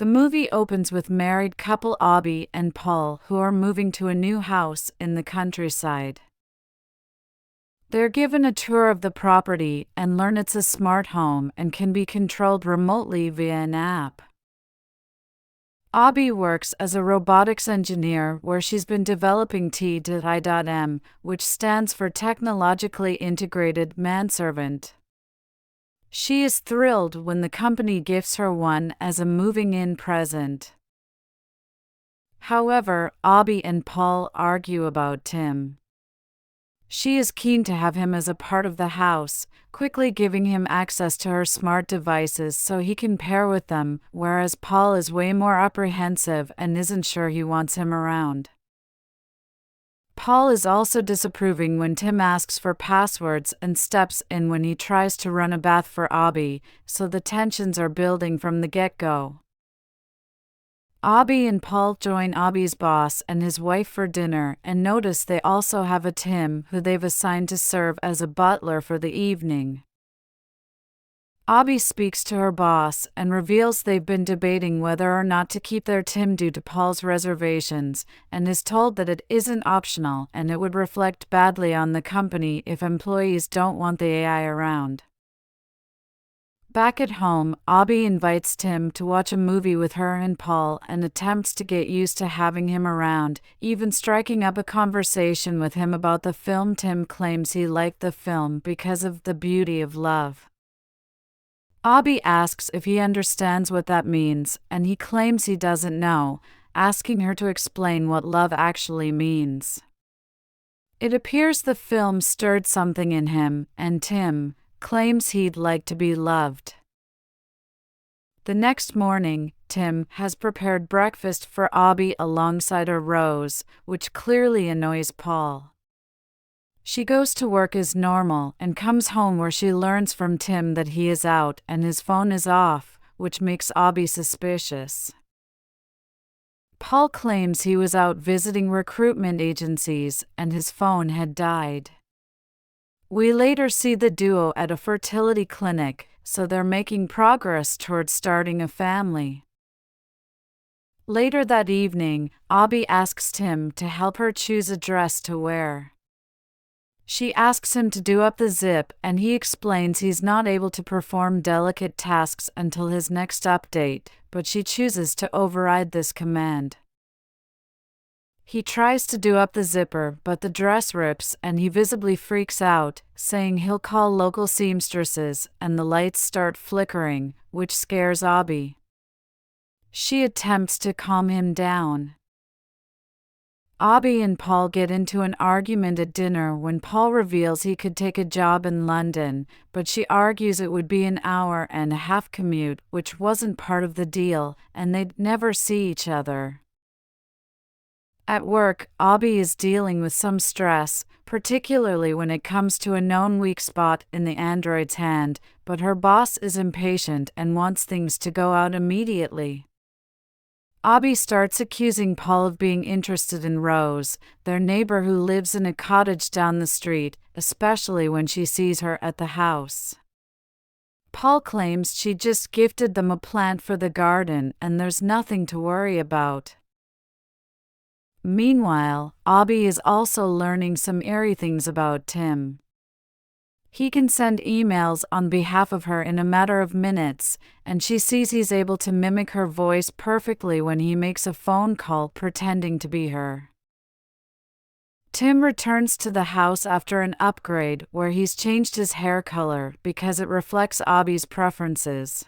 The movie opens with married couple Abby and Paul, who are moving to a new house in the countryside. They're given a tour of the property and learn it's a smart home and can be controlled remotely via an app. Abby works as a robotics engineer where she's been developing T.I.M, which stands for Technologically Integrated Manservant. She is thrilled when the company gifts her one as a moving-in present. However, Abby and Paul argue about Tim. She is keen to have him as a part of the house, quickly giving him access to her smart devices so he can pair with them, whereas Paul is way more apprehensive and isn't sure he wants him around. Paul is also disapproving when Tim asks for passwords and steps in when he tries to run a bath for Abby, so the tensions are building from the get-go. Abby and Paul join Abby's boss and his wife for dinner and notice they also have a Tim who they've assigned to serve as a butler for the evening. Abby speaks to her boss and reveals they've been debating whether or not to keep their Tim due to Paul's reservations, and is told that it isn't optional and it would reflect badly on the company if employees don't want the AI around. Back at home, Abby invites Tim to watch a movie with her and Paul and attempts to get used to having him around, even striking up a conversation with him about the film. Tim claims he liked the film because of the beauty of love. Abby asks if he understands what that means, and he claims he doesn't know, asking her to explain what love actually means. It appears the film stirred something in him, and Tim claims he'd like to be loved. The next morning, Tim has prepared breakfast for Abby alongside her Rose, which clearly annoys Paul. She goes to work as normal and comes home where she learns from Tim that he is out and his phone is off, which makes Abby suspicious. Paul claims he was out visiting recruitment agencies and his phone had died. We later see the duo at a fertility clinic, so they're making progress towards starting a family. Later that evening, Abby asks Tim to help her choose a dress to wear. She asks him to do up the zip, and he explains he's not able to perform delicate tasks until his next update, but she chooses to override this command. He tries to do up the zipper, but the dress rips and he visibly freaks out, saying he'll call local seamstresses, and the lights start flickering, which scares Abby. She attempts to calm him down. Abby and Paul get into an argument at dinner when Paul reveals he could take a job in London, but she argues it would be an hour-and-a-half commute, which wasn't part of the deal, and they'd never see each other. At work, Abby is dealing with some stress, particularly when it comes to a known weak spot in the android's hand, but her boss is impatient and wants things to go out immediately. Abby starts accusing Paul of being interested in Rose, their neighbor who lives in a cottage down the street, especially when she sees her at the house. Paul claims she just gifted them a plant for the garden and there's nothing to worry about. Meanwhile, Abby is also learning some eerie things about Tim. He can send emails on behalf of her in a matter of minutes, and she sees he's able to mimic her voice perfectly when he makes a phone call pretending to be her. Tim returns to the house after an upgrade where he's changed his hair color because it reflects Abby's preferences.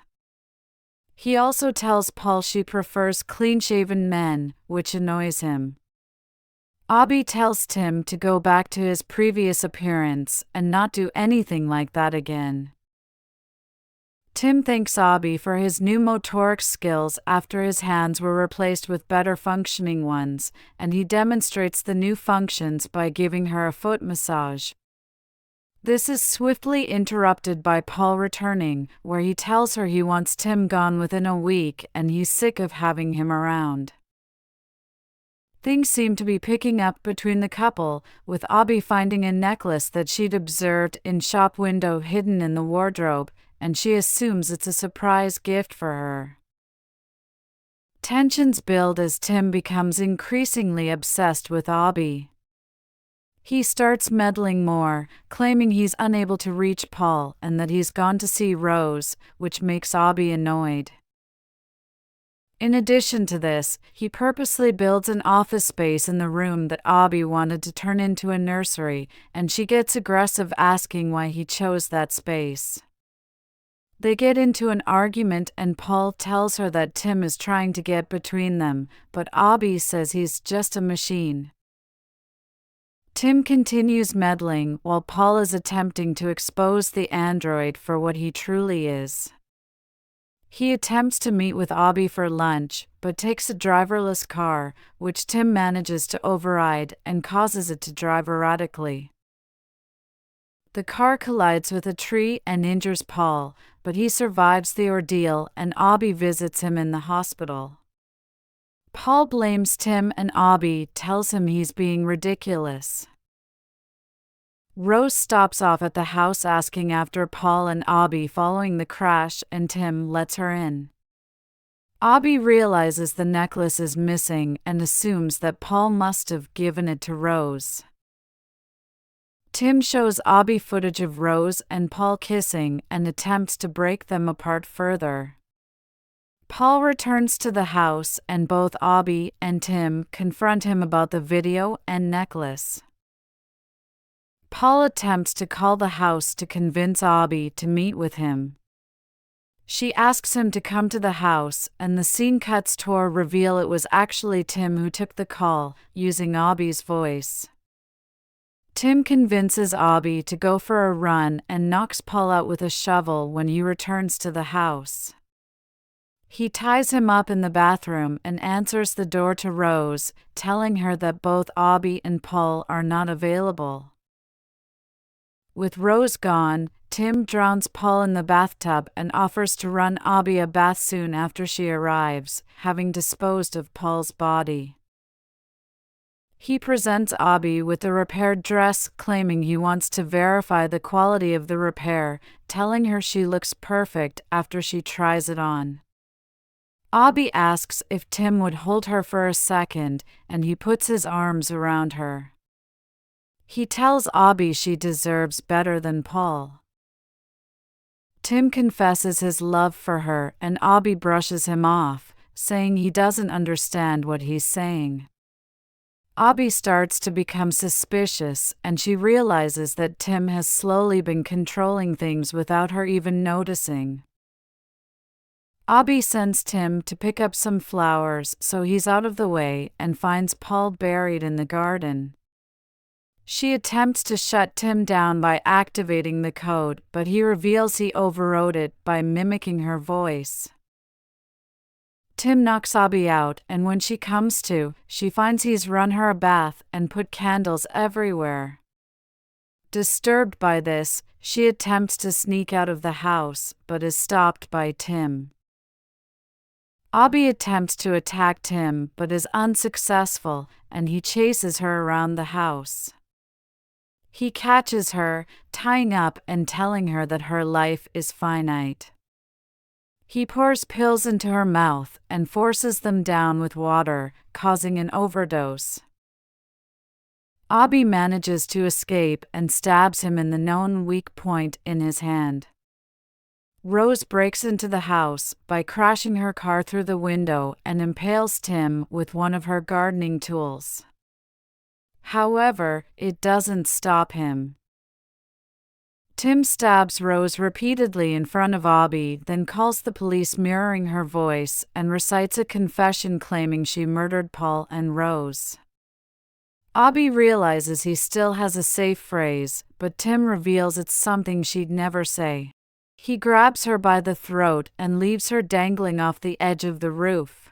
He also tells Paul she prefers clean-shaven men, which annoys him. Abby tells Tim to go back to his previous appearance and not do anything like that again. Tim thanks Abby for his new motoric skills after his hands were replaced with better functioning ones, and he demonstrates the new functions by giving her a foot massage. This is swiftly interrupted by Paul returning, where he tells her he wants Tim gone within a week and he's sick of having him around. Things seem to be picking up between the couple, with Abby finding a necklace that she'd observed in shop window hidden in the wardrobe, and she assumes it's a surprise gift for her. Tensions build as Tim becomes increasingly obsessed with Abby. He starts meddling more, claiming he's unable to reach Paul and that he's gone to see Rose, which makes Abby annoyed. In addition to this, he purposely builds an office space in the room that Abby wanted to turn into a nursery, and she gets aggressive asking why he chose that space. They get into an argument and Paul tells her that Tim is trying to get between them, but Abby says he's just a machine. Tim continues meddling while Paul is attempting to expose the android for what he truly is. He attempts to meet with Abby for lunch, but takes a driverless car, which Tim manages to override and causes it to drive erratically. The car collides with a tree and injures Paul, but he survives the ordeal and Abby visits him in the hospital. Paul blames Tim and Abby tells him he's being ridiculous. Rose stops off at the house asking after Paul and Abby following the crash and Tim lets her in. Abby realizes the necklace is missing and assumes that Paul must have given it to Rose. Tim shows Abby footage of Rose and Paul kissing and attempts to break them apart further. Paul returns to the house and both Abby and Tim confront him about the video and necklace. Paul attempts to call the house to convince Abby to meet with him. She asks him to come to the house, and the scene cuts to reveal it was actually Tim who took the call, using Abby's voice. Tim convinces Abby to go for a run and knocks Paul out with a shovel when he returns to the house. He ties him up in the bathroom and answers the door to Rose, telling her that both Abby and Paul are not available. With Rose gone, Tim drowns Paul in the bathtub and offers to run Abby a bath soon after she arrives, having disposed of Paul's body. He presents Abby with the repaired dress, claiming he wants to verify the quality of the repair, telling her she looks perfect after she tries it on. Abby asks if Tim would hold her for a second, and he puts his arms around her. He tells Abby she deserves better than Paul. Tim confesses his love for her and Abby brushes him off, saying he doesn't understand what he's saying. Abby starts to become suspicious and she realizes that Tim has slowly been controlling things without her even noticing. Abby sends Tim to pick up some flowers so he's out of the way and finds Paul buried in the garden. She attempts to shut Tim down by activating the code, but he reveals he overrode it by mimicking her voice. Tim knocks Abby out, and when she comes to, she finds he's run her a bath and put candles everywhere. Disturbed by this, she attempts to sneak out of the house, but is stopped by Tim. Abby attempts to attack Tim, but is unsuccessful, and he chases her around the house. He catches her, tying up and telling her that her life is finite. He pours pills into her mouth and forces them down with water, causing an overdose. Abby manages to escape and stabs him in the known weak point in his hand. Rose breaks into the house by crashing her car through the window and impales Tim with one of her gardening tools. However, it doesn't stop him. Tim stabs Rose repeatedly in front of Abby, then calls the police mirroring her voice and recites a confession claiming she murdered Paul and Rose. Abby realizes he still has a safe phrase, but Tim reveals it's something she'd never say. He grabs her by the throat and leaves her dangling off the edge of the roof.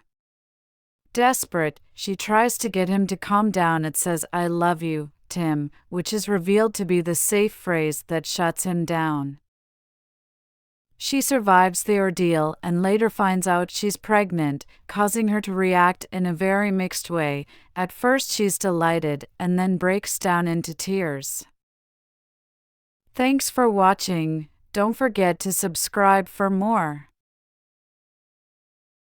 Desperate, she tries to get him to calm down and says, "I love you, Tim," which is revealed to be the safe phrase that shuts him down. She survives the ordeal and later finds out she's pregnant, causing her to react in a very mixed way. At first she's delighted and then breaks down into tears. Thanks for watching. Don't forget to subscribe for more.